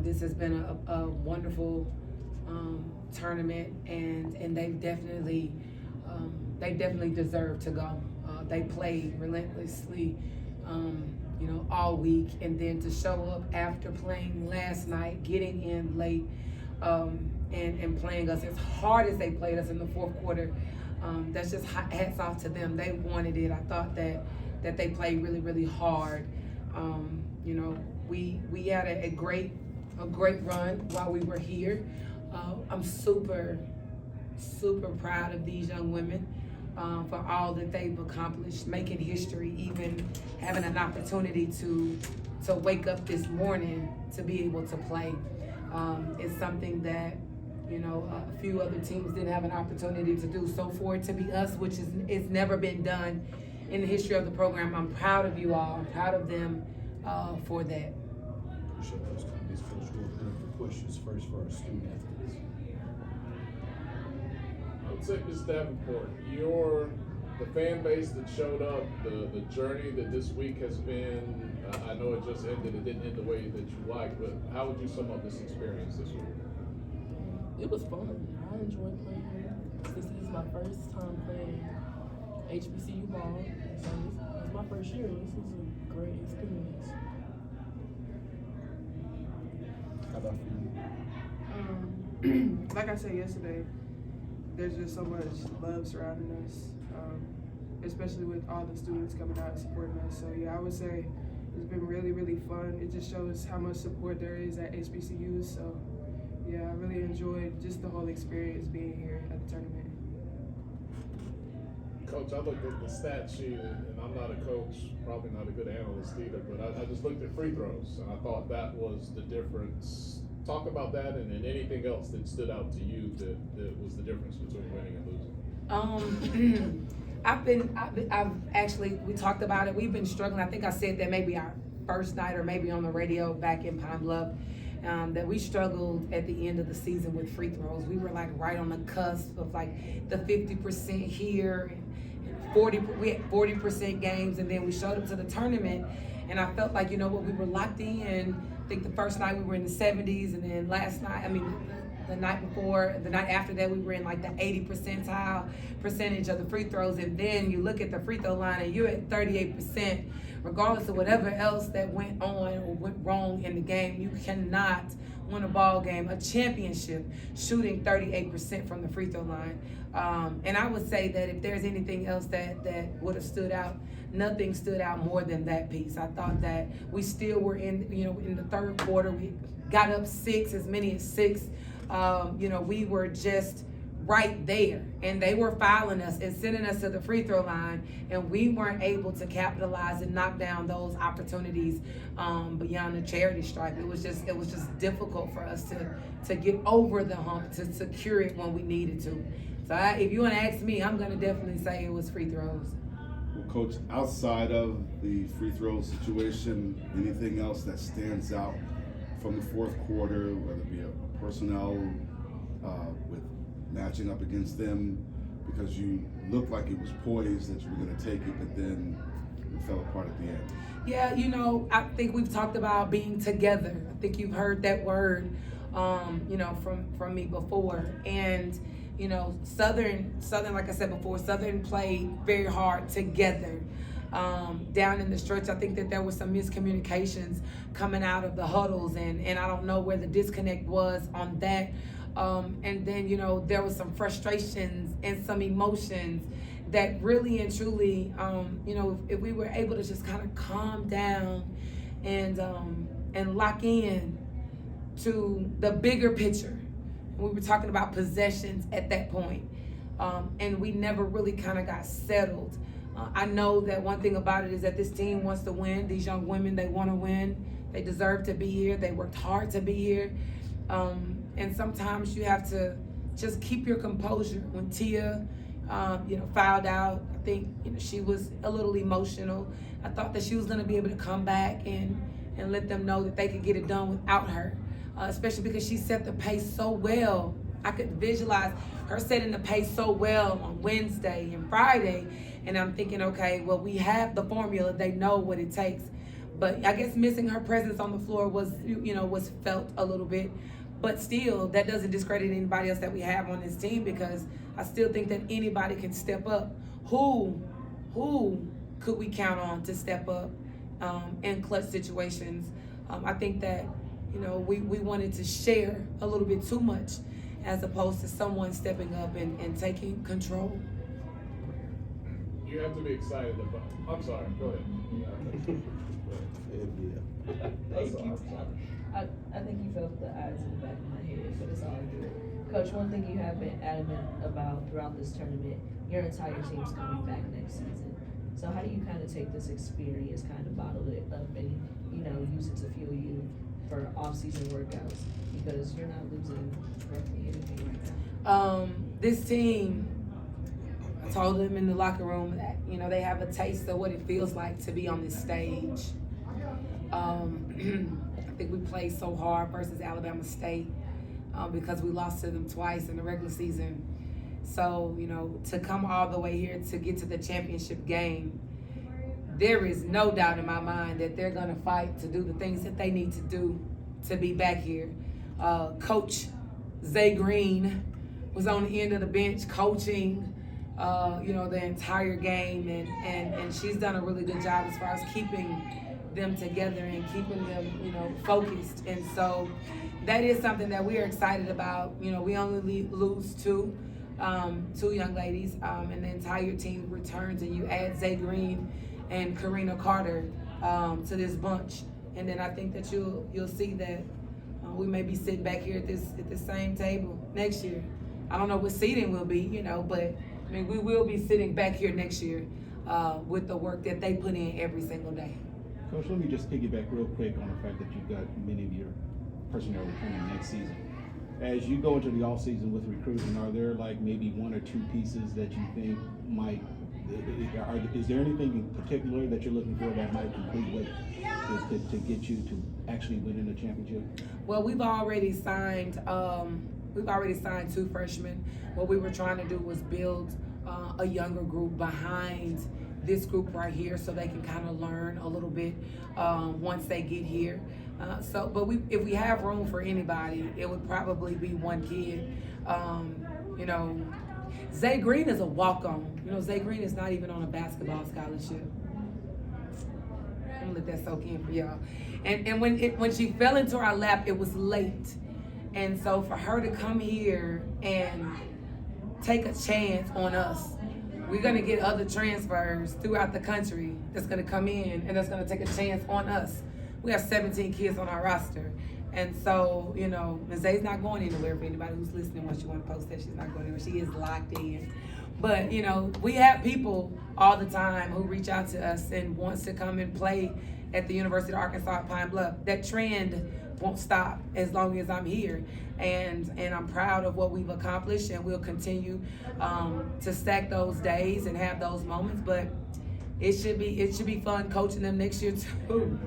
This has been a wonderful tournament, and they definitely deserve to go. They played relentlessly, all week, and then to show up after playing last night, getting in late, and playing us as hard as they played us in the fourth quarter. That's just hats off to them. They wanted it. I thought that they played really, really hard. We had a great run while we were here. I'm super proud of these young women for all that they've accomplished, making history, even having an opportunity to wake up this morning to be able to play. It's something that a few other teams didn't have an opportunity to do. So for it to be us, which it's never been done in the history of the program, I'm proud of you all. I'm proud of them for that. Appreciate those comments, Coach. We'll have the questions first for our student athletes. I would say, Ms. Davenport, the fan base that showed up, the journey that this week has been, I know it just ended, it didn't end the way that you liked, but how would you sum up this experience this week? It was fun. I enjoyed playing here. This is my first time playing HBCU ball, so this is my first year. This was a great experience. How about for you? Like I said yesterday, there's just so much love surrounding us, especially with all the students coming out and supporting us. So yeah, I would say it's been really, really fun. It just shows how much support there is at HBCUs. So yeah, I really enjoyed just the whole experience being here at the tournament. Coach, I looked at the stat sheet, and I'm not a coach, probably not a good analyst either, but I just looked at free throws, and I thought that was the difference. Talk about that, and then anything else that stood out to you that was the difference between winning and losing. I've actually, we talked about it. We've been struggling. I think I said that maybe our first night or maybe on the radio back in Pine Bluff, that we struggled at the end of the season with free throws. We were like right on the cusp of like the 50% here, and 40. We had 40% games, and then we showed up to the tournament, and I felt like we were locked in. I think the first night we were in the 70s, and then the night after that, we were in like the 80 percentile percentage of the free throws. And then you look at the free throw line and you're at 38%, regardless of whatever else that went on or went wrong in the game. You cannot win a ball game, a championship, shooting 38% from the free throw line. And I would say that if there's anything else that would have stood out, nothing stood out more than that piece. I thought that we still were in the third quarter. We got up as many as six. We were just right there, and they were fouling us and sending us to the free throw line, and we weren't able to capitalize and knock down those opportunities beyond the charity stripe. It was just difficult for us to get over the hump, to secure it when we needed to. So if you want to ask me, I'm going to definitely say it was free throws. Well, Coach, outside of the free throw situation, anything else that stands out from the fourth quarter, whether it be a personnel with matching up against them, because you looked like it was poised that you were going to take it, but then it fell apart at the end? Yeah, I think we've talked about being together. I think you've heard that word, from me before. And Southern, like I said before, Southern played very hard together. Down in the stretch, I think that there was some miscommunications coming out of the huddles, and I don't know where the disconnect was on that. And then, there was some frustrations and some emotions that really and truly, if we were able to just kind of calm down and lock in to the bigger picture. We were talking about possessions at that point, and we never really kind of got settled. I know that one thing about it is that this team wants to win. These young women, they want to win. They deserve to be here. They worked hard to be here. And sometimes you have to just keep your composure. When Tia, fouled out, I think, she was a little emotional. I thought that she was going to be able to come back and let them know that they could get it done without her, especially because she set the pace so well. I could visualize her setting the pace so well on Wednesday and Friday. And I'm thinking, okay, well, we have the formula. They know what it takes. But I guess missing her presence on the floor was felt a little bit. But still, that doesn't discredit anybody else that we have on this team, because I still think that anybody can step up. Who could we count on to step up in clutch situations? I think that, we wanted to share a little bit too much, as opposed to someone stepping up and taking control. You have to be excited about. I'm sorry. Go ahead. Thank you. I think you felt the eyes in the back of my head, but it's all good. Coach, one thing you have been adamant about throughout this tournament, your entire team's coming back next season. So how do you kind of take this experience, kind of bottle it up and, use it to fuel you for off-season workouts? Because you're not losing roughly anything right now. This team, I told them in the locker room that, they have a taste of what it feels like to be on this stage. I think we played so hard versus Alabama State because we lost to them twice in the regular season. So, to come all the way here to get to the championship game, there is no doubt in my mind that they're going to fight to do the things that they need to do to be back here. Coach Zay Green was on the end of the bench coaching, the entire game, and she's done a really good job as far as keeping them together and keeping them, focused. And so that is something that we are excited about. We only lose two young ladies, and the entire team returns, and you add Zay Green and Karina Carter to this bunch, and then I think that you'll see that we may be sitting back here at the same table next year. I don't know what seating will be, but we will be sitting back here next year with the work that they put in every single day. Coach, let me just piggyback real quick on the fact that you've got many of your personnel returning next season. As you go into the off season with recruiting, are there like maybe one or two pieces that you think might? Is there anything in particular that you're looking for that might complete to get you to actually winning the championship? Well, we've already signed 2 freshmen. What we were trying to do was build a younger group behind this group right here, so they can kind of learn a little bit once they get here. If we have room for anybody, it would probably be one kid. Zay Green is a walk-on. Zay Green is not even on a basketball scholarship. I'm gonna let that soak in for y'all. And when she fell into our lap, it was late. And so for her to come here and take a chance on us, we're gonna get other transfers throughout the country that's gonna come in and that's gonna take a chance on us. We have 17 kids on our roster. And so, Ms. Zay's not going anywhere. For anybody who's listening, once you want to post that, she's not going anywhere. She is locked in. But, we have people all the time who reach out to us and wants to come and play at the University of Arkansas at Pine Bluff. That trend won't stop as long as I'm here. And I'm proud of what we've accomplished, and we'll continue to stack those days and have those moments. But it should be fun coaching them next year too.